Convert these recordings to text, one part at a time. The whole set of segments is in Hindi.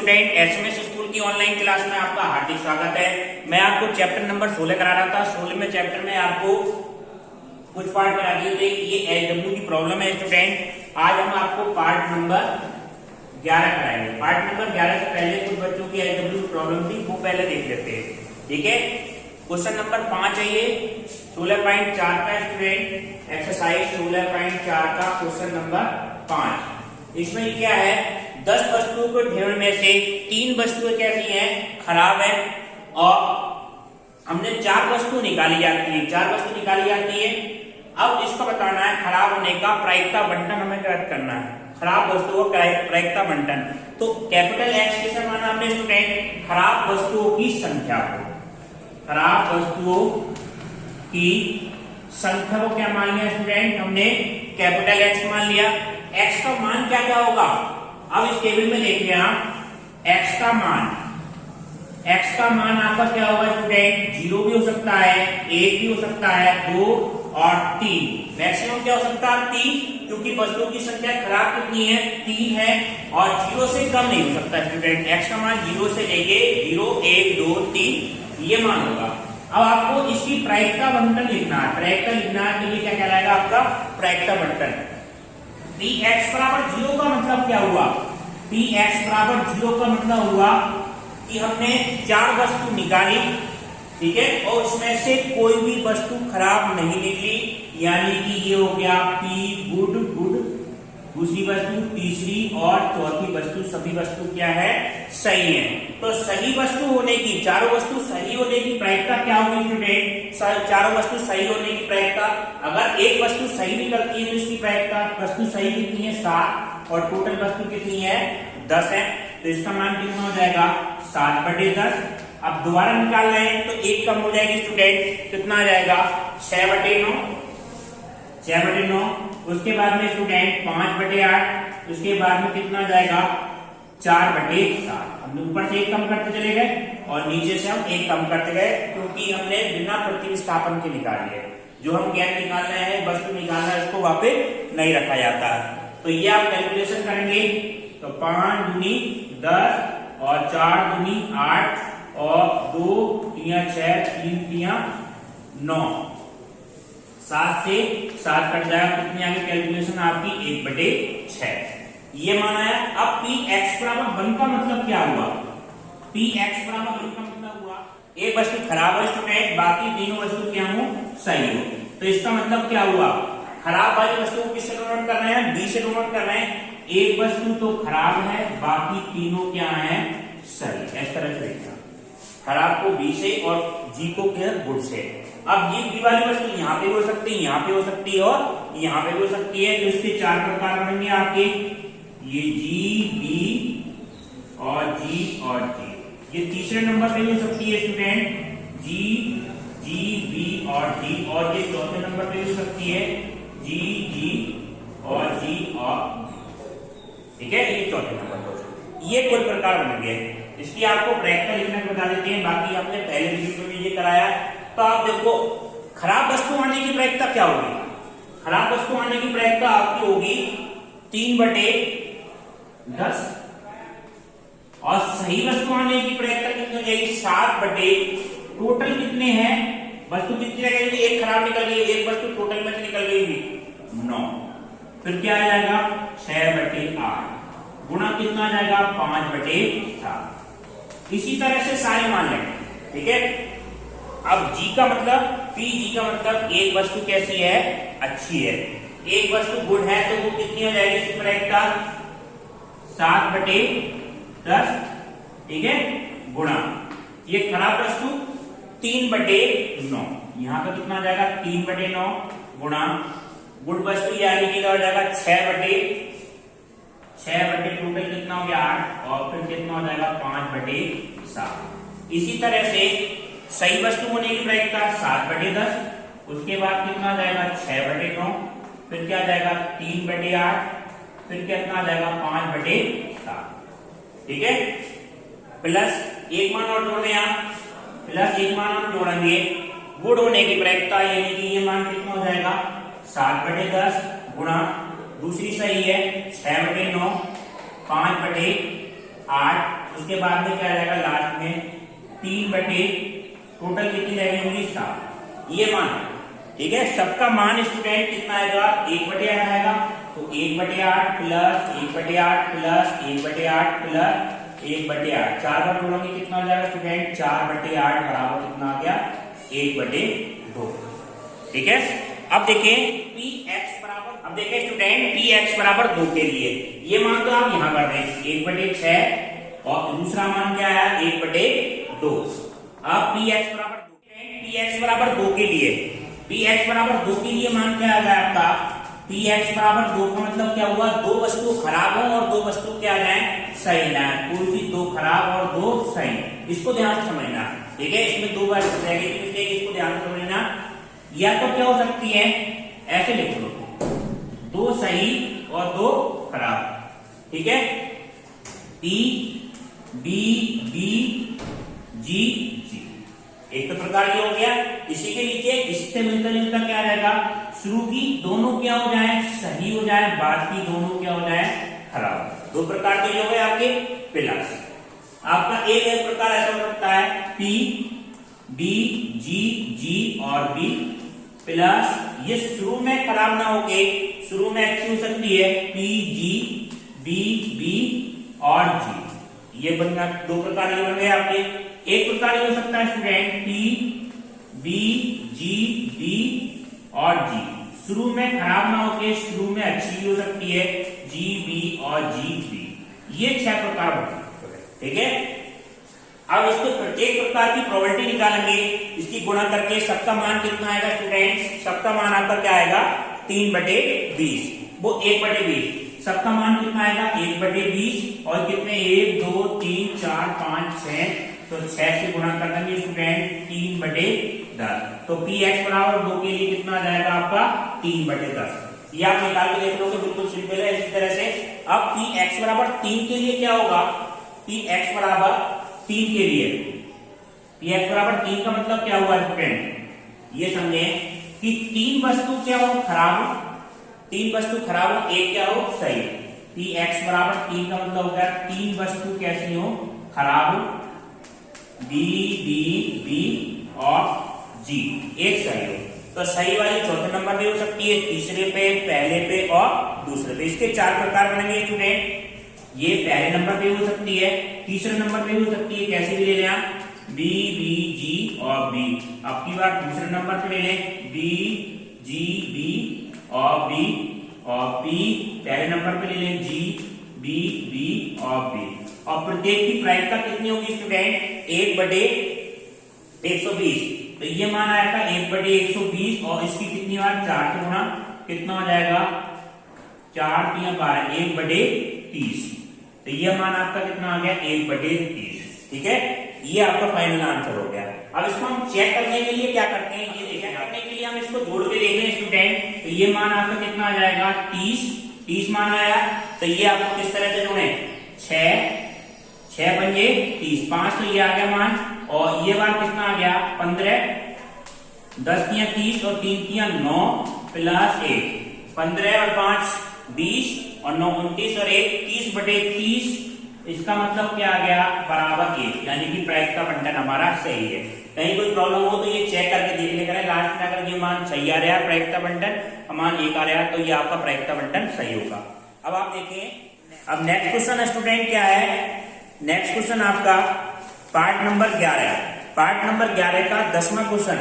स्टूडेंट, एसएमएस स्कूल की ऑनलाइन क्लास में आपका हार्दिक स्वागत है। मैं आपको चैप्टर नंबर 16 करा रहा था। 16 में चैप्टर में आपको कुछ पार्ट करा दिए थे। ये एलडब्ल्यू की प्रॉब्लम है स्टूडेंट। आज हम आपको पार्ट नंबर 11 कराएंगे। पार्ट नंबर 11 से पहले कुछ बच्चों की एलडब्ल्यू की प्रॉब्लम थी, वो पहले देख लेते हैं। ठीक है, क्वेश्चन नंबर 5 है ये 16.4 का स्टूडेंट, एक्सरसाइज 16.4 का क्वेश्चन नंबर 5। इसमें क्या है, 10 वस्तुओं को ढेर में से 3 वस्तुएं कैसी हैं, खराब है, और हमने 4 वस्तु निकाली जाती है। 4 वस्तु निकाली जाती है। अब इसका बताना है खराब होने का प्रायिकता बंटन हमें ज्ञात करना है। खराब वस्तुओं का प्रायिकता बंटन, तो कैपिटल एक्स के समान हमने स्टूडेंट खराब वस्तुओं की संख्या को, खराब वस्तुओं की संख्या को क्या मान लिया स्टूडेंट, हमने कैपिटल एक्स मान लिया। एक्स का मान क्या क्या होगा, अब इस टेबल में देखिए आप, एक्स का मान आपका क्या होगा स्टूडेंट, 0 भी हो सकता है, 1 भी हो सकता है, 2 और 3। मैक्सिमम क्या हो सकता है 3, क्योंकि वस्तुओं की संख्या खराब कितनी है, 3 है, और 0 से कम नहीं हो सकता स्टूडेंट। एक्स का मान 0 से लेके 0, 1, 2, 3 ये मान होगा। अब आपको इसकी प्रायिकता बंटन लिखना है। प्रायिकता लिखना है तो ये क्या कहलाएगा आपका प्रायिकता बंटन। Px बराबर 0 का मतलब क्या हुआ, Px बराबर 0 का मतलब हुआ कि हमने 4 वस्तु निकाली, ठीक है, और उसमें से कोई भी वस्तु खराब नहीं निकली, यानी कि ये हो गया P गुड, दूसरी वस्तु, तीसरी और चौथी वस्तु, सभी वस्तु क्या है, सही है। तो सही वस्तु होने की, चारों वस्तु सही होने की प्रायिकता क्या होगी स्टूडेंट, चारों वस्तु सही होने की प्रायिकता, अगर एक वस्तु सही निकलती है तो इसकी प्रायिकता, वस्तु सही कितनी है 7, और टोटल वस्तु कितनी है 10 है, तो इसका मान कितना हो जाएगा 7/10। अब दोबारा निकाल रहे हैं तो 1 कम हो जाएगी स्टूडेंट, कितना आ जाएगा 6/9, 6/9। उसके बाद में स्टूडेंट 5/8, उसके बाद में कितना आ जाएगा 4/7। हमने ऊपर से 1 कम करते चले गए और नीचे से हम 1 कम करते गए, क्योंकि हमने बिना प्रतिस्थापन के निकाली है। जो हम ज्ञान निकाल रहे हैं, वस्तु निकालना है, उसको वापस नहीं रखा जाता। तो ये आप कैलकुलेशन करेंगे तो 5 दूनी 10 और 4 दूनी 8 और 2 तिया 6, 3 तिया 9, 7 से 7 कट जाएगा, कितनी आगे कैलकुलेशन आपकी 1/6 ये मान आया। अब Px बराबर 1 का मतलब क्या हुआ, Px बराबर 1 का मतलब हुआ एक वस्तु खराब है स्टूडेंट, बाकी तीनों वस्तु क्या हो, सही हो। तो इसका मतलब क्या हुआ, खराब वाली वस्तु को किससे डोनेट कर रहे हैं, बी से डोनेट कर रहे हैं। एक वस्तु तो खराब है, बाकी तीनों क्या है, सही। इस तरह से देखना, खराब को बी से और जी को क्या गुड से। अब ये बी वाली वस्तु यहाँ पे हो सकती है, यहाँ पे हो सकती है और यहाँ पे हो सकती है, तो इसके 4 प्रकार बनेंगे आपके, ये जी, बी और जी और जी। ये तीसरे नंबर पे हो सकती है स्टूडेंट, जी, जी, बी और जी, और ये चौथे नंबर पे हो सकती है, जी, जी और जी और, ठीक है, ये चौथे नंबर पे हो सकती है। ये कुल प्रकार बनेंगे। इसकी आपको प्रायिकता लिखना बता देते हैं, बाकी हमने पहले वीडियो में ये कराया। तो आप देखो खराब वस्तु आने की प्रायिकता क्या होगी, खराब वस्तु आने की प्रायिकता आपकी होगी 3/10, और सही वस्तु आने की प्रायिकता कितनी हो जाएगी 7/, टोटल कितने हैं, वस्तु कितनी लगेगी, एक खराब निकल गई, एक वस्तु टोटल में से निकल गई 9, फिर क्या आ जाएगा 6/8, गुणा कितना आ जाएगा 5/7। इसी तरह से सारे मान लेंगे, ठीक है। अब जी का मतलब, पी जी का मतलब एक वस्तु कैसी है, अच्छी है। एक वस्तु गुड है तो वो कितनी हो जाएगी इसकी प्रायिकता 7/10, ठीक है, गुणा ये खराब वस्तु 3/9, यहाँ पे कितना आ जाएगा 3/9, गुणा गुड वस्तु ये आगे की हो जाएगा 6/6 टोटल कितना हो गया 8, और फिर कितना हो जाएगा 5/7। इसी तरह से सही वस्तु होने की प्रायिकता 7/10, उसके बाद कितना आ जाएगा 6/9, फिर क्या आ जाएगा 3/8, फिर कितना आ जाएगा 5/7, ठीक है। प्लस एक मान और जोड़ दें आप, प्लस एक मान और जोड़ेंगे, गुड होने की प्रायिकता यानी कि ये मान कितना हो जाएगा 7/10, गुणा दूसरी सही है 6/9, 5/8 उसके बाद में क्या आ जाएगा लास्ट में 3 बटे टोटल कितनी वैल्यू होगी 7, ये मान है। ठीक है, सबका मान स्टूडेंट कितना आएगा 1/8 आएगा। तो 1/8 प्लस 1/8 प्लस 1/8 प्लस 1/8 4 बार जोड़ोगे कितना हो जाएगा स्टूडेंट 4/8 बराबर कितना आ गया 1/2। ठीक है, अब देखें px बराबर, अब देखें स्टूडेंट px बराबर 2 के लिए ये मान तो आप यहां कर दें 1/6 और दूसरा मान क्या आया 1/2। अब px बराबर 2 के लिए px बराबर 2 के लिए मान क्या आ गया आपका px बराबर 2 का मतलब क्या हुआ 2 वस्तु खराब हो और 2 वस्तु क्या आ जाए सही ना, कोई भी 2 खराब और 2 सही, इसको ध्यान से समझना। ठीक है, इसमें 2 बार नेगेटिव मिस्टेक, इसको ध्यान से समझना। या तो क्या हो सकती है ऐसे लिख लो 2 सही और 2 खराब। ठीक है, P B B G G एक तो प्रकार ये हो गया। इसी के नीचे इससे मिलता जुलता क्या आ जाएगा शुरू की दोनों क्या हो जाए सही हो जाए, बाद की दोनों क्या हो जाए खराब। 2 प्रकार तो ये हो गए आपके। प्लस आपका एक प्रकार ऐसा हो सकता है P B G G और B प्लस ये शुरू में खराब ना होके शुरू में अच्छी हो सकती है P G B B और G। ये बनना 2 प्रकार ये बन गए आपके। एक प्रकार ये हो सकता है student P B G B और G, शुरू में खराब ना होके शुरू में अच्छी भी हो सकती है G B और G B। ये 6 प्रकार होते हैं। ठीक है, अब इसको प्रत्येक प्रकार की प्रोबेबिलिटी निकालेंगे, इसकी गुणा करके सबका मान कितना आएगा स्टूडेंट, सबका मान आपका क्या आएगा 3/20, वो 1/20। सबका मान कितना आएगा 1/20 और कितने 1 2 3 4 5 6, तो 6 से गुणा कर देंगे स्टूडेंट 3/10। तो px बराबर 2 के लिए कितना आ जाएगा आपका 3/10। ये आप निकाल के देख लोगे, बिल्कुल सिंपल है। इसी तरह से अब px बराबर 3 के लिए क्या होगा, px बराबर 3 के लिए px बराबर 3 का मतलब क्या हुआ स्टूडेंट, ये समझे कि 3 वस्तु क्या हो खराब हो, 3 वस्तु खराब हो, एक क्या हो सही। px बराबर 3 का मतलब हो गया 3 वस्तु कैसी हो खराब हो, B B B और G एक सही हो। तो सही वाली चौथे नंबर पे हो सकती है, तीसरे पे, पहले पे और दूसरे पे। इसके 4 प्रकार बनेंगे स्टूडेंट। ये पहले नंबर पे हो सकती है, तीसरे नंबर पे हो सकती है, कैसे भी ले लें आप B B G और B। अब की बार दूसरे नंबर पे ले लें B G B और B और P पहले नंबर पे ले लें G B B और B। और प्रत्येक की प्रायिकता कितनी होगी स्टूडेंट 1/120। तो ये मान आया था 1/120 और इसकी कितनी बार 4 से गुणा कितना हो जाएगा 4 3 12 1/30। तो ये मान आपका कितना आ गया 1/30। ठीक है, ये आपका फाइनल आंसर हो गया। अब इसको हम चेक करने के लिए क्या करते हैं, ये चेक करने के लिए हम इसको जोड़ के देख रहे हैं स्टूडेंट। तो ये मान आपका कितना आ जाएगा 30 मान आया। तो ये आपको किस तरह से जोड़े 6 बन गए 30, 5 तो ये आ गया मान, और ये बार कितना आ गया 15, 10 तियां 30 और 3 तियां 9 प्लस 1, 15 और 5 20 और 9 29 और 1 30/30। इसका मतलब क्या आ गया बराबर 1, यानी कि प्रायिकता बंटन हमारा सही है। कहीं कोई प्रॉब्लम हो तो ये चेक करके देख ले करें, लास्ट में अगर ये मान सही आ रहा है प्रायिकता बंटन मान 1 आ रहा है तो ये आपका प्रायिकता बंटन सही होगा। अब आप देखें, अब नेक्स्ट क्वेश्चन स्टूडेंट क्या है, नेक्स्ट क्वेश्चन आपका पार्ट नंबर 11, पार्ट नंबर 11 का 10वां क्वेश्चन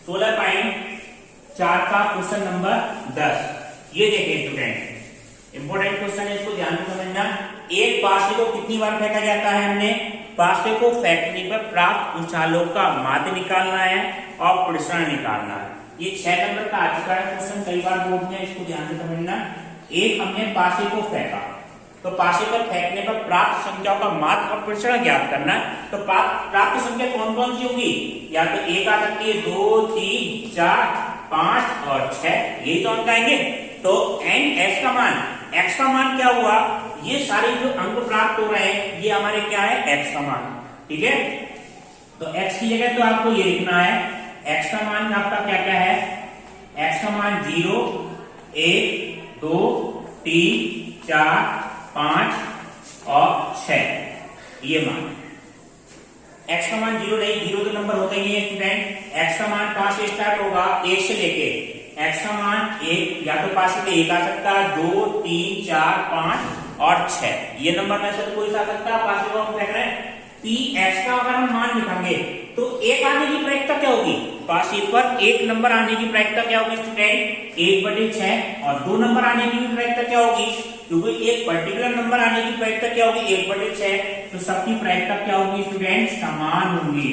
16.4 का क्वेश्चन नंबर 10। ये देखिए स्टूडेंट इंपोर्टेंट क्वेश्चन है, इसको ध्यान से समझना। एक पासे को कितनी बार फेंका जाता है, हमने पासे को फेंकने पर प्राप्त उछालों का माध्य निकालना है और प्रसरण निकालना है। ये 6 नंबर का आ चुका है क्वेश्चन, कई बार बोर्ड में, इसको ध्यान से समझना। एक हमने पासे को फेंका, तो पासे पर फेंकने पर प्राप्त संख्याओं का माध्य और प्रसरण ज्ञात करना है। तो प्राप्त संख्या कौन कौन सी होगी, या तो 1 आ सकती है, 2 3 4 5 और 6, यही तो अंक आएंगे। तो एन एस का मान, एक्स का मान क्या हुआ, ये सारे जो अंक प्राप्त हो रहे हैं ये हमारे क्या है एक्स का मान। ठीक है, तो एक्स की जगह तो आपको ये लिखना है, एक्स का मान आपका क्या क्या है, एक्स का मान 0 1 2 3 4 5 और 6, ये मान x का मान 0 नहीं, 0 तो नंबर होता ही है स्टूडेंट। x का मान 5 से स्टार्ट होगा, 1 से लेके x का मान 1 या तो 5 से 1 आ सकता है, 2 3 4 5 और 6 ये नंबर में से कोई सा सकता है। 5 को हम देख रहे हैं x का अगर हम मान लिखेंगे तो 1 आने की प्रायिकता क्या होगी, 5 पर 1 नंबर आने की प्रायिकता क्या होगी स्टूडेंट 1/6 और 2 नंबर आने की भी प्रायिकता क्या होगी, क्योंकि एक पर्टिकुलर नंबर आने की प्रायिकता क्या होगी 1/6, तो सबकी प्रायिकता क्या होगी स्टूडेंट समान होंगी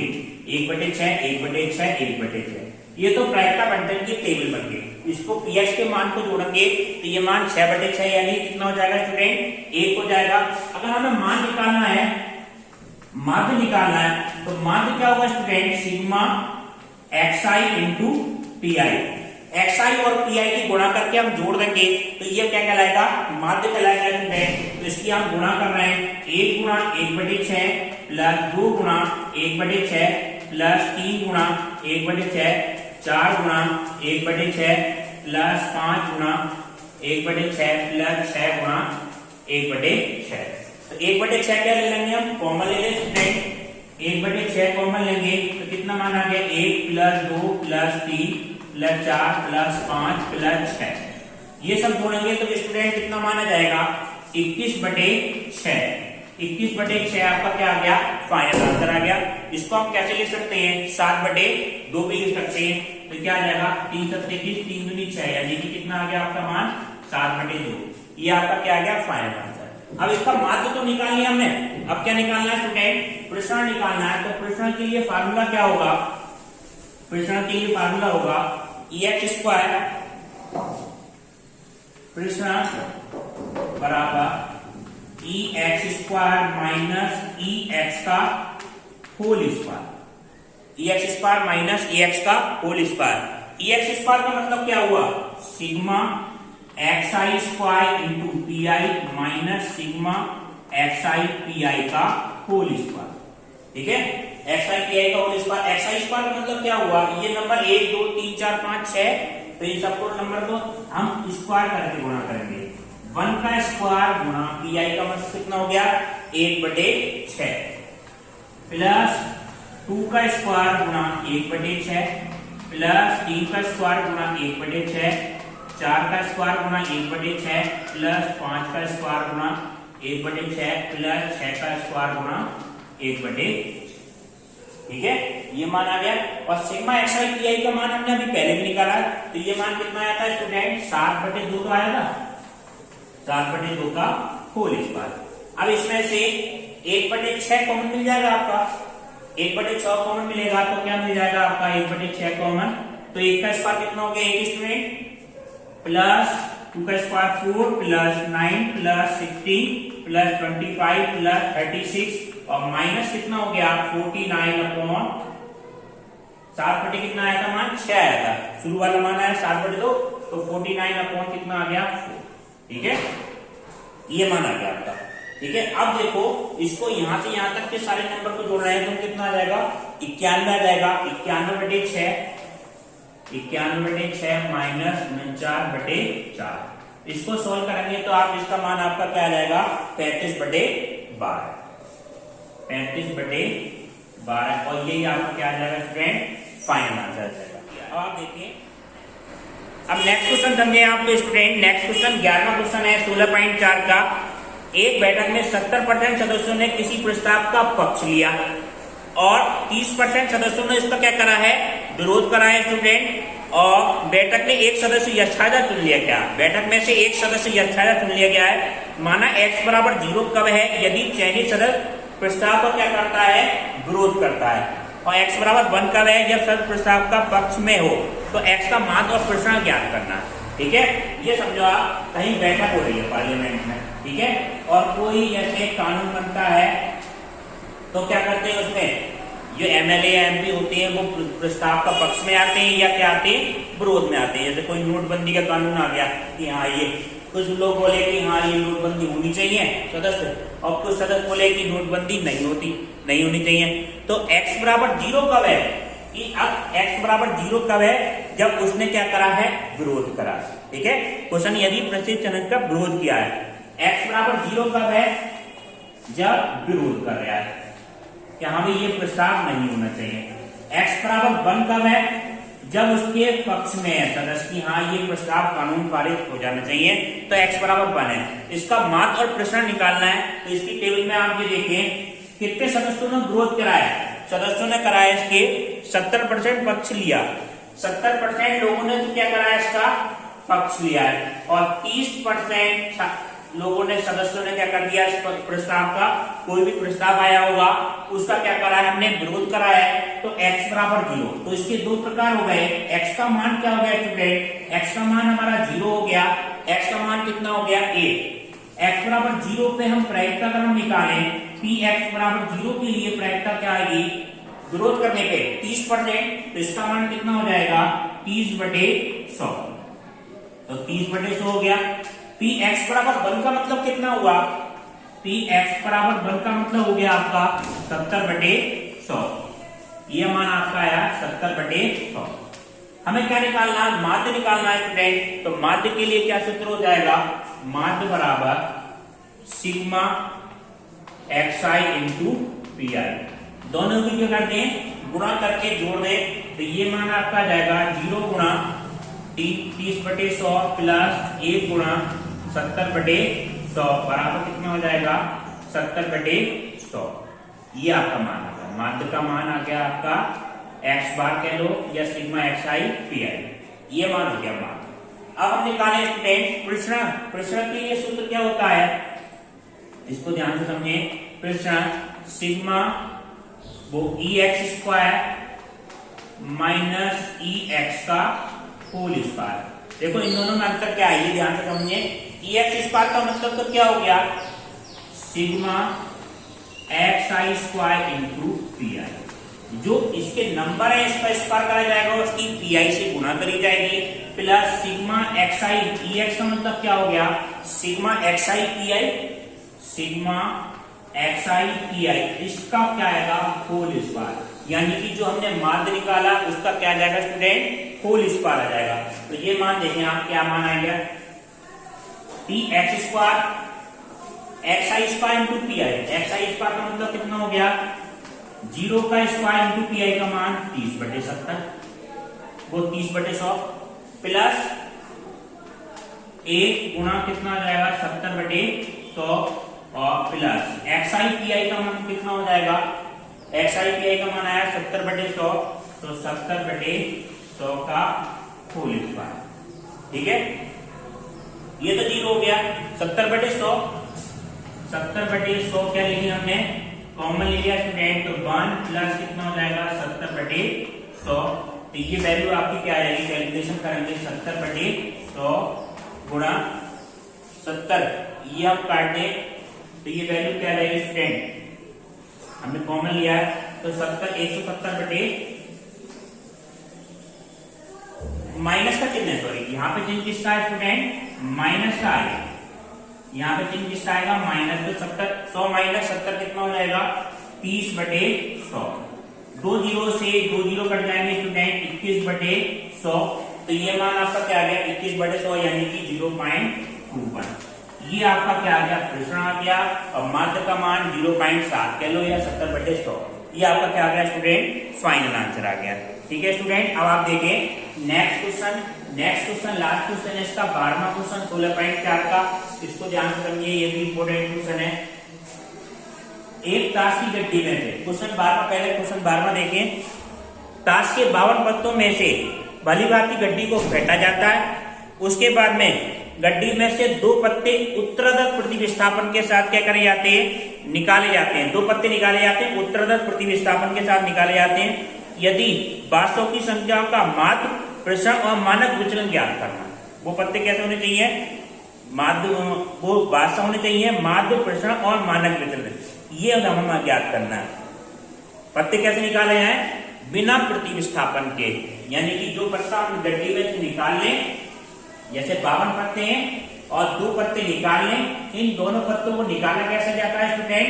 1/6 1/6 1/6। ये तो प्रायिकता बंटन की टेबल बन गई। इसको px के मान को जोड़ेंगे तो ये मान 6/6 यानी कितना हो जाएगा स्टूडेंट 1 हो जाएगा। अगर हमें मान निकालना है, माध्य निकालना है तो माध्य क्या होगा student sigma xi into P आई। xi और पी आई की गुणा करके हम जोड़ देंगे तो ये क्या कहलाएगा माध्य कहलाएगा स्टूडेंट। तो इसकी हम गुणा कर रहे हैं 1 गुणा 1/6 प्लस 2 गुणा 1/6 प्लस 3 गुणा 1/6 4 गुणा 1/6 प्लस 5 गुणा 1/6 प्लस 6 गुणा 1/6। तो 1/6 क्या ले लेंगे हम कॉमन ले लेंगे स्टूडेंट, 1/6 कॉमन लेंगे तो कितना मान आ गया 1 plus 2 plus 3 plus 4 plus 5 plus 6। ये सब जोड़ेंगे तो स्टूडेंट कितना माना जाएगा 21/6। 21/6 आपका क्या आ गया फाइनल आंसर आ गया। इसको हम कैसे लिख सकते हैं 7/2 भी लिख सकते हैं। तो क्या आ जाएगा 3 7 30 3 दूनी 6 यानी कि कितना आ गया आपका मान 7/2। ये आपका क्या आ गया फाइनल आंसर। अब इसका माध्य तो निकाल लिया हमने, अब क्या निकालना है स्टूडेंट प्रसरण निकालना है। तो प्रसरण के लिए फार्मूला क्या होगा, प्रसरण के लिए फार्मूला होगा ex² प्रसरण बराबर ex² माइनस ex का whole square, ex² minus ex का होल स्क्वायर। ex² का मतलब क्या हुआ sigma xi² into P I minus sigma xi P I का होल स्क्वायर। ठीक है xi पी आई का होल स्क्वायर। xi स्क्वायर का मतलब क्या हुआ ये नंबर 1 2 3 4 5 6 तो ये सबको नंबर को हम स्क्वायर करके गुणा करेंगे। 1 का स्क्वायर गुणा पी आई का मतलब कितना हो गया 1/6 प्लस 2 का स्क्वायर गुणा 1/6 प्लस 3 का स्क्वायर गुणा 1/6 4 का स्क्वायर गुणा 1/6 प्लस 5 का स्क्वायर गुणा 1/6 प्लस 6 का स्क्वायर गुणा 1/6। ठीक है ये मान आ गया। और सिग्मा xi पी आई का मान हमने अभी पहले भी निकाला तो ये मान कितना आया था स्टूडेंट 7/2 तो आया था 7/2 का होल स्क्वायर। अब इसमें से 1/6 कॉमन मिल जाएगा आपका, 1/6 कॉमन मिलेगा तो क्या मिल जाएगा आपका 1/6 कॉमन। तो 1 का स्क्वायर कितना हो गया 1 स्टूडेंट प्लस 2 का square 4 plus 9 plus 16 plus 25 plus 36 और माइनस कितना हो गया 49 7 बटे कितना आया था मान 6 आया था, शुरू वाला मान आया 7/2 तो 49 कितना आ गया 4। ठीक है ये मान आ गया आपका। ठीक है अब देखो इसको यहां से यहां तक के सारे नंबर को जोड़ रहे हैं तो कितना आ जाएगा 91 आ जाएगा। 91/6 माइनस 49/4 इसको सोल्व करेंगे तो आप इसका मान आपका क्या आ जाएगा 35/12 35/12 और यही आपका क्या आ जाएगा स्टूडेंट फाइनल आंसर आ जाएगा। अब आप देखिए अब नेक्स्ट क्वेश्चन समझे आपको स्टूडेंट। नेक्स्ट क्वेश्चन 11वां क्वेश्चन है 16.4 का। एक बैठक में 70% सदस्यों ने किसी प्रस्ताव का पक्ष लिया और 30% सदस्यों ने इसका क्या करा है विरोध करा है स्टूडेंट। और बैठक में एक सदस्य यथायथा चुन लिया गया, बैठक में से एक सदस्य यथायथा चुन लिया गया है। माना x बराबर 0 कब है यदि चयनित सदस्य प्रस्ताव का क्या करता है विरोध करता है, और x बराबर 1 कब है जब सदस्य प्रस्ताव का पक्ष में हो। तो x का माध्य और प्रसरण ज्ञात करना है। ठीक है ये समझो आप कहीं बैठक हो रही है पार्लियामेंट में, ठीक है, और कोई ऐसे कानून बनता है तो क्या करते हैं उसमें जो एमएलए या एमपी होते हैं वो प्रस्ताव का पक्ष में आते हैं या क्या आते हैं विरोध में आते हैं। जैसे कोई नोटबंदी का कानून आ गया कि हाँ ये कुछ लोग बोले कि हाँ ये नोटबंदी होनी चाहिए सदस्य, और कुछ सदस्य बोले कि नोटबंदी नहीं होनी चाहिए। तो x बराबर 0 कब है कि अब x बराबर 0 कब है जब उसने क्या करा है विरोध करा। ठीक है क्वेश्चन यदि प्रसिद्ध जनक का विरोध किया है। x बराबर 0 कब है जब विरोध कर रहा है कि हमें ये प्रस्ताव नहीं होना चाहिए। x बराबर 1 कब है? जब उसके पक्ष में है सदस्य की हाँ ये प्रस्ताव कानून पारित हो जाना चाहिए, तो x बराबर 1 है। इसका माध्य और प्रसरण निकालना है, तो इसकी टेबल में आप ये देखें कितने सदस्यों ने विरोध कराया। सदस्यों ने कराया इसके 70% पक्ष लिया, 70% लोगों ने तो क्या कराया इसका पक्ष लिया है, और 30% लोगों ने सदस्यों ने क्या कर दिया इस प्रस्ताव का, कोई भी प्रस्ताव आया होगा उसका क्या करा है हमने विरोध कराया है। तो x बराबर 0, तो इसके दो प्रकार हो गए। x का मान क्या हो गया स्टूडेंट? x का मान हमारा 0 हो गया, x का मान कितना हो गया 1। x बराबर 0 पे हम प्रायिकता अगर हम निकालें, px बराबर 0 के लिए प्रायिकता क्या आएगी विरोध करने पे 30%, तो इसका मान कितना हो जाएगा 30/100, तो 30/100 हो गया। px बराबर 1 का मतलब कितना हुआ? px बराबर 1 का मतलब हो गया आपका 70/100, ये मान आपका आया 70/100। हमें क्या निकालना है? माध्य निकालना है स्टूडेंट। तो माध्य के लिए क्या सूत्र हो जाएगा? माध्य बराबर सिग्मा xi इंटू पी आई, दोनों की क्या करते हैं गुणा करके जोड़ दें, तो ये मान आपका आ जाएगा 0 गुणा 30/100 प्लस 1 गुणा 70/100 बराबर कितना हो जाएगा 70/100। ये आपका मान आ गया, माध्य का मान आ गया आपका x बार कह लो या सिग्मा xi पी आई, ये मान हो गया मान। अब हम निकालें स्टूडेंट प्रसरण। प्रसरण के लिए सूत्र क्या होता है इसको ध्यान से समझे। प्रसरण सिग्मा वो ex² माइनस ex का होल स्क्वायर। देखो इन दोनों में अंतर क्या है ये ध्यान से समझिए। ex² का मतलब तो क्या हो गया सिग्मा xi² इंटू पी आई, जो इसके नंबर है इसका स्क्वायर करा जाएगा और उसकी पी आई से गुणा करी जाएगी, प्लस सिग्मा xi ex का मतलब क्या हो गया सिग्मा xi पी आई, सिग्मा xi पी आई इसका क्या आएगा होल स्क्वायर, यानी कि जो हमने माध्य निकाला उसका क्या आ जाएगा स्टूडेंट होल स्क्वायर आ जाएगा। तो ये मान देखें आप क्या मान आएगा px² xi² इंटू पी आई। xi² का मतलब कितना हो गया 0 का स्क्वायर इंटू पी आई का मान 30/70, वो 30/100 प्लस 1 गुणा कितना आ जाएगा 70/100 और प्लस xi पी आई का मान कितना हो जाएगा xi पी आई का मान आया 70/100, तो 70/100 का होल स्क्वायर। ठीक है, ये तो 0 हो गया 70/100। 70/100 क्या लिखी हमने कॉमन ले लिया स्टूडेंट, तो 1 प्लस कितना हो जाएगा 70/100, तो ये वैल्यू आपकी क्या आ जाएगी कैलकुलेशन करेंगे 70/100 गुणा 70, ये हम काट दें तो ये वैल्यू क्या आ जाएगी स्टूडेंट हमने कॉमन लिया है, तो 170/, माइनस का चिन्ह है सॉरी, यहाँ पे चिन्ह किसका है स्टूडेंट माइनस का आएगा, यहाँ पे चिन्ह किसका आएगा माइनस, तो 100 माइनस 70 कितना हो जाएगा 30/100, 2 जीरो से 2 जीरो कट जाएंगे स्टूडेंट 21/100, तो ये मान आपका क्या आ गया 21/100 यानी कि 0.21। ये आपका क्या आ गया प्रश्न आ गया, और माध्य का मान 0.7 कह लो या 70/100, ये आपका क्या आ गया स्टूडेंट फाइनल आंसर आ गया। ठीक है स्टूडेंट, अब आप देखें नेक्स्ट क्वेश्चन लास्ट क्वेश्चन है इसका 12वां क्वेश्चन 16.4 का, इसको ध्यान से समझिए, ये भी इंपोर्टेंट क्वेश्चन है। एक ताश की गड्डी में से क्वेश्चन 12वां, पहले क्वेश्चन 12वां देखें, ताश के 52 पत्तों में से भली भांति गड्डी को फेंटा जाता है, उसके बाद में गड्डी में से 2 पत्ते उत्तरदत्त प्रतिविस्थापन के साथ क्या करे जाते हैं निकाले जाते हैं, 2 पत्ते निकाले जाते हैं उत्तरदत्त प्रतिविस्थापन के साथ निकाले जाते हैं। यदि वास्तव की संख्याओं का माध्य प्रसरण और मानक विचलन ज्ञात करना, वो पत्ते कैसे होने चाहिए माध्य, वो वास्तव होने चाहिए माध्य प्रसरण और मानक विचलन, ये हमें ज्ञात करना है। पत्ते कैसे निकाले हैं बिना प्रतिविस्थापन के, यानी कि जो पत्ता हम गड्डी में से निकाल लें, जैसे 52 पत्ते हैं और 2 पत्ते निकाल लें, इन दोनों पत्तों को निकाला कैसे जाता है स्टूडेंट,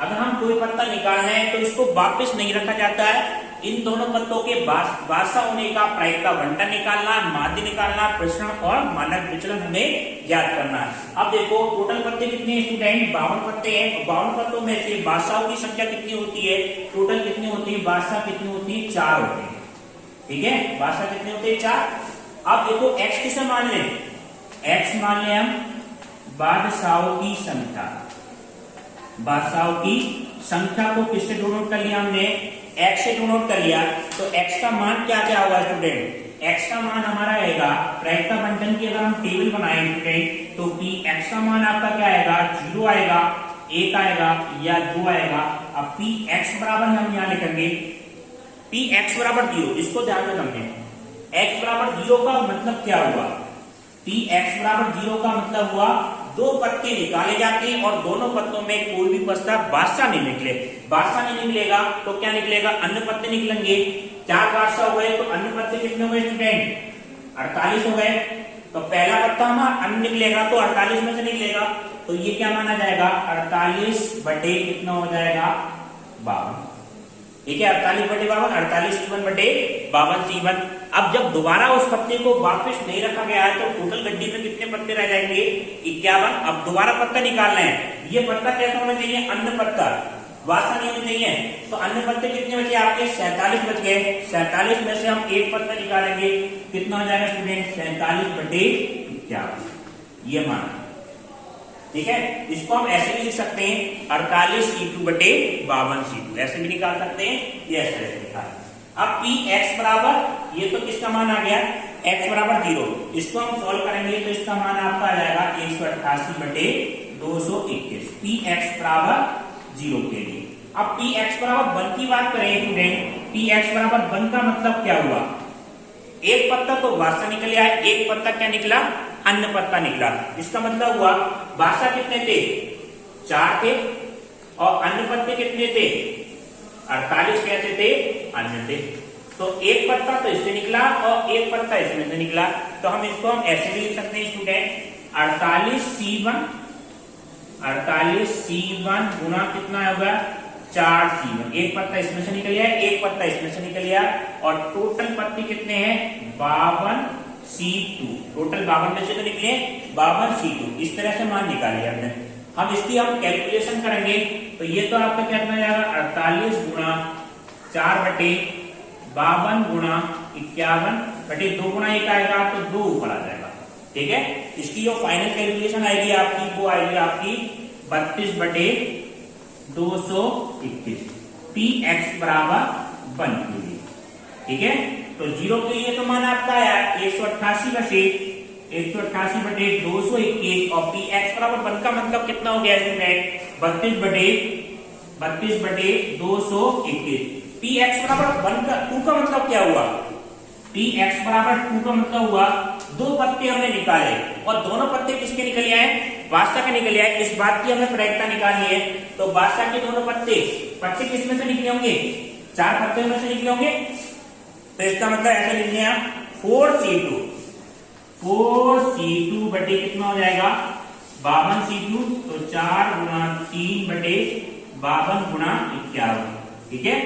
अगर हम कोई पत्ता निकालना है तो इसको वापस नहीं रखा जाता है, इन दोनों पत्तों के बासा होने का प्रायिकता बंटन निकालना, माध्य निकालना, प्रसरण और मानक विचलन हमें ज्ञात करना है। अब देखो टोटल पत्ते कितने हैं स्टूडेंट, 52 पत्ते हैं। 52 पत्तों में से बासाओं की संख्या कितनी होती है, टोटल कितनी होती है, बासा कितनी होती है, 4 होते हैं। ठीक है, बासा कितने होते हैं, 4। अब देखो x किसे मान लें, x मान लें हम बादशाहों की संख्या। बादशाहों की संख्या को किससे डिनोट कर लिया हमने, x से डिनोट कर लिया। तो x का मान क्या क्या होगा स्टूडेंट, x का मान हमारा आएगा प्रायिकता बंटन की अगर हम टेबल बनाए स्टूडेंट तो p x का मान आपका क्या आएगा, 0 आएगा, 1 आएगा या 2 आएगा। अब p x बराबर हम यहाँ लिखेंगे p x बराबर 0, इसको ध्यान में रखना है। x बराबर 0 का मतलब क्या हुआ, p x बराबर 0 का मतलब हुआ दो पत्ते निकाले जाते हैं और दोनों पत्तों में कोई भी पत्ता बादशाह नहीं निकले। बादशाह नहीं निकलेगा तो क्या निकलेगा, अन्य पत्ते निकलेंगे। 4 बादशाह हो गए तो अन्य पत्ते कितने हो गए स्टूडेंट, 48 हो गए। तो पहला पत्ता हमारा अन्य निकलेगा तो 48 में से निकलेगा, तो ये क्या माना जाएगा, 48 बटे कितना हो जाएगा, 52। ठीक है, 48 बटे 52, 48 C1 बटे 52 C1। अब जब दोबारा उस पत्ते को वापस नहीं रखा गया है तो टोटल गड्डी में कितने पत्ते रह जाएंगे, 51। अब दोबारा पत्ता निकालना है, ये पत्ता कैसा होना चाहिए, अन्य पत्ता, बादशाह नहीं होना चाहिए। तो अन्य पत्ते कितने बचे आपके, 47 बच गए। 47 में से हम एक पत्ता निकालेंगे, कितना हो जाएगा स्टूडेंट, 47 बटे 51, ये माना। ठीक है, इसको हम ऐसे भी लिख सकते हैं 48 C2 बटे 52 C2, ऐसे भी निकाल सकते हैं, ये ऐसे निकाल। अब p x बराबर, ये तो किसका मान आ गया, x बराबर 0, इसको हम सॉल्व करेंगे तो इसका मान आपका आ जाएगा 188 बटे 221, p x बराबर 0 के लिए। अब p x बराबर 1 की बात करें स्टूडेंट, p x बराबर 1 का मतलब क्या हुआ, एक पत्ता तो बादशाह निकल आया, एक पत्ता क्या निकला, अन्य पत्ता निकला। इसका मतलब हुआ बादशाह कितने थे, 4 थे और अन्य पत्ते कितने थे, 48 कैसे थे, अन्य थे। तो एक पत्ता तो इससे निकला और एक पत्ता इसमें से निकला, तो हम इसको हम ऐसे भी लिख सकते हैं स्टूडेंट 48 C1 गुना कितना होगा, 4 C1। एक पत्ता इसमें से निकल गया, एक पत्ता इसमें से निकल गया और टोटल पत्ते कितने हैं, 52 C2। टोटल 52 में से तो निकले 52 C2। इस तरह से मान निकाले हमने। हम इसकी हम कैलकुलेशन करेंगे तो ये तो आपका क्या बन जाएगा, 48 गुणा 4 बटे 52 गुणा 51 बटे 2 गुणा 1 आएगा तो 2 ऊपर आ जाएगा। ठीक है, इसकी जो फाइनल कैलकुलेशन आएगी आपकी वो आएगी आपकी 32 बटे 221, p x बराबर 1 के लिए। ठीक है, तो 0 के लिए तो मान आपका आया 188 बटे 221 और p x बराबर 1 का मतलब कितना हो गया स्टूडेंट, 32 बटे 221। p x बराबर 1 का 2 का मतलब क्या हुआ, p x बराबर 2 का मतलब हुआ दो पत्ते हमने निकाले और दोनों पत्ते किसके निकल आए, बादशाह के निकल आए। इस बात की हमें प्रायिकता निकालनी है, तो बादशाह के दोनों पत्ते किसमें से निकले होंगे, 4 पत्ते में से निकले होंगे। तो इसका मतलब ऐसा लिखने हैं 4 C2 बटे कितना हो जाएगा, 52 C2। तो 4 गुना 3 बटे 52 गुना 51। ठीक है,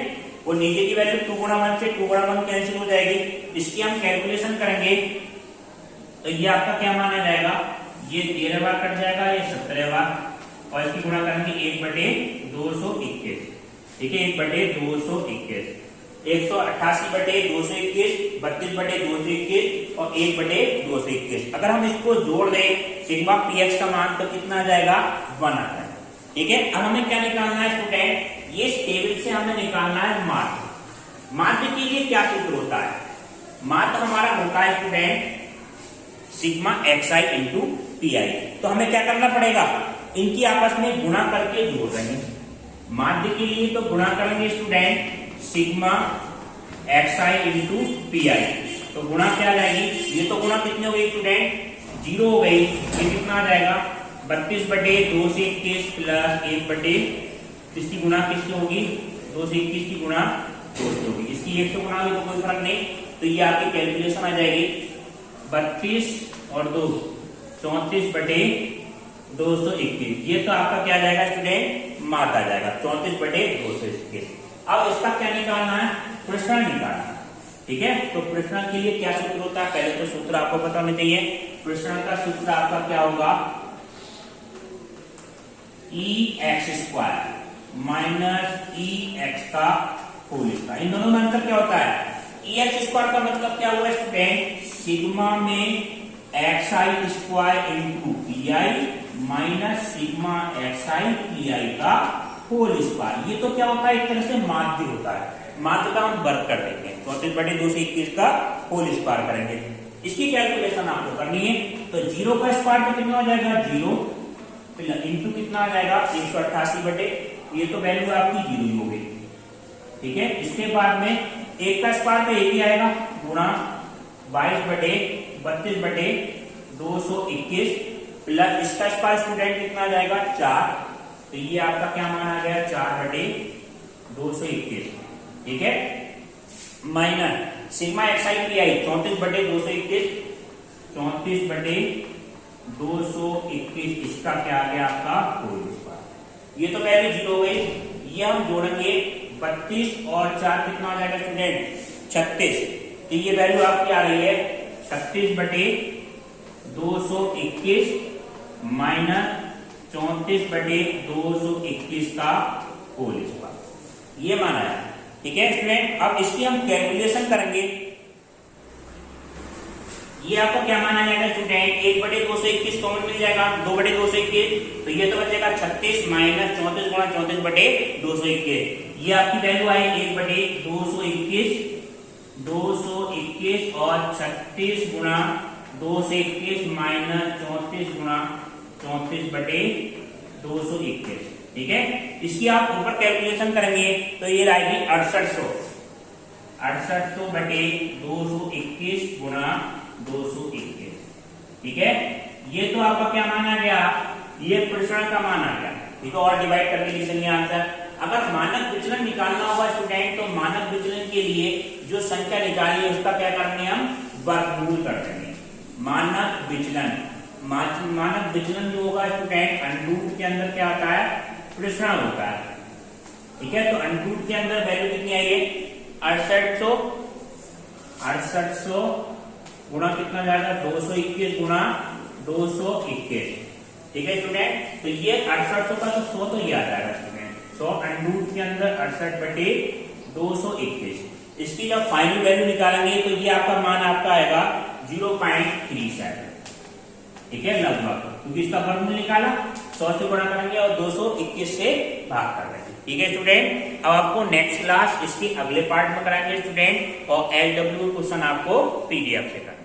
और नीचे की वैल्यू 2 गुणा 1 से 2 गुणा 1 कैंसिल हो जाएगी। इसकी हम कैलकुलेशन करेंगे तो ये आपका क्या माना जाएगा, ये 13 बार कट जाएगा, ये 17 बार और इसकी गुणा करेंगे 1 बटे 221। ठीक है, 1 बटे 221, 188 बटे 221, 32 बटे 221 और 1 बटे 221। अगर हम इसको जोड़ दें सिग्मा px का मान तो कितना आ जाएगा, 1 आता है। ठीक है, अब हमें क्या निकालना है स्टूडेंट, ये टेबल से हमें निकालना है माध्य। माध्य के लिए क्या सूत्र होता है, माध्य हमारा होता है student sigma xi into pi। तो हमें क्या करना पड़ेगा, इनकी आपस में गुणा करके जोड़ रहे हैं। माध्य के लिए तो गुणा करेंगे student sigma xi into pi, तो गुणा क्या आ जाएगी, ये तो गुणा कितने हो गई स्टूडेंट, 0 हो गई। ये कितना आ जाएगा, 32 बटे 221 प्लस 1 बटे, इसकी गुणा किससे होगी, 221 की गुणा 2 से होगी। इसकी 1 से गुणा होगी तो कोई फर्क नहीं, तो ये आपकी कैलकुलेशन आ जाएगी 32 और 2 34 बटे 221। ये तो आपका क्या आ जाएगा स्टूडेंट, माध्य आ जाएगा 34 बटे 221। अब इसका क्या निकालना है, प्रश्न निकालना है। ठीक है, तो प्रश्न के लिए क्या सूत्र होता है, पहले तो सूत्र आपको पता होना चाहिए। प्रश्न का सूत्र आपका क्या होगा, EX² माइनस EX का होल स्क्वायर। इन दोनों में अंतर क्या होता है, EX² का मतलब क्या हुआ स्टूडेंट, सिग्मा में XI² into PI minus sigma XI PI का होल स्क्वायर। ये तो क्या होता है, एक तरह से माध्य होता है, माध्य का हम वर्ग कर देंगे, 34/221 का होल स्क्वायर करेंगे। इसकी कैलकुलेशन आपको करनी है, तो 0 का स्क्वायर तो कितना हो जाएगा 0 इंटू कितना आ जाएगा 188 ये तो वैल्यू आपकी 0 ही हो गई। ठीक है, इसके बाद में 1 का स्क्वायर तो 1 ही आएगा गुणा 22/32/221 प्लस इसका स्क्वायर स्टूडेंट कितना आ जाएगा 4, तो ये आपका क्या मान आ गया 4/221। ठीक है, माइनस सिग्मा XI PI 34/221 34/221 इसका क्या आ गया आपका होल स्क्वायर। ये तो वैल्यू 0 हो गई, ये हम जोड़ेंगे 32 और 4 कितना आ जाएगा स्टूडेंट 36, तो ये वैल्यू आपकी आ रही है 36/221 माइनस 34/221 का होल स्क्वायर, ये माना है। ठीक है स्टूडेंट, अब इसकी हम कैलकुलेशन करेंगे। ये आपको क्या माना जाएगा स्टूडेंट, 1/221 कॉमन मिल जाएगा 2/221, तो ये तो बचेगा 36 माइनस 34 गुणा 34/221, ये आपकी वैल्यू आई 1/221 और 36 गुणा 221 माइनस 34 गुणा 34/221। ठीक है, इसकी आप ऊपर कैलकुलेशन करेंगे तो ये आएगी 6800/221 गुणा 221। ठीक है, ये तो आपका क्या माना गया, ये प्रश्न का माना गया। ठीक है, और डिवाइड करके लिख देंगे आंसर। अगर मानक विचलन निकालना होगा स्टूडेंट, तो मानक विचलन के लिए जो संख्या निकाली है उसका क्या करेंगे, हम वर्गमूल कर देंगे। मानक विचलन जो होगा स्टूडेंट, अंडरूट के अंदर क्या होता है, प्रश्न होता है। ठीक है, तो अंडरूट के अंदर वैल्यू कितनी आई है 6800 गुणा कितना जाएगा 221 गुणा 221। ठीक है स्टूडेंट, तो ये 6800 का तो 100 तो ये आ जाएगा स्टूडेंट, 100 अंडरूट के अंदर 68/221। इसकी जब फाइनल वैल्यू निकालेंगे तो ये आपका मान आपका आएगा 0.37। ठीक है, लगभग, क्योंकि इसका वर्गमूल निकाला 100 से गुणा करेंगे और 221 से भाग कर देंगे। ठीक है स्टूडेंट, अब आपको नेक्स्ट क्लास इसके अगले पार्ट में कराएंगे स्टूडेंट, और LW क्वेश्चन आपको PDF से कराएंगे।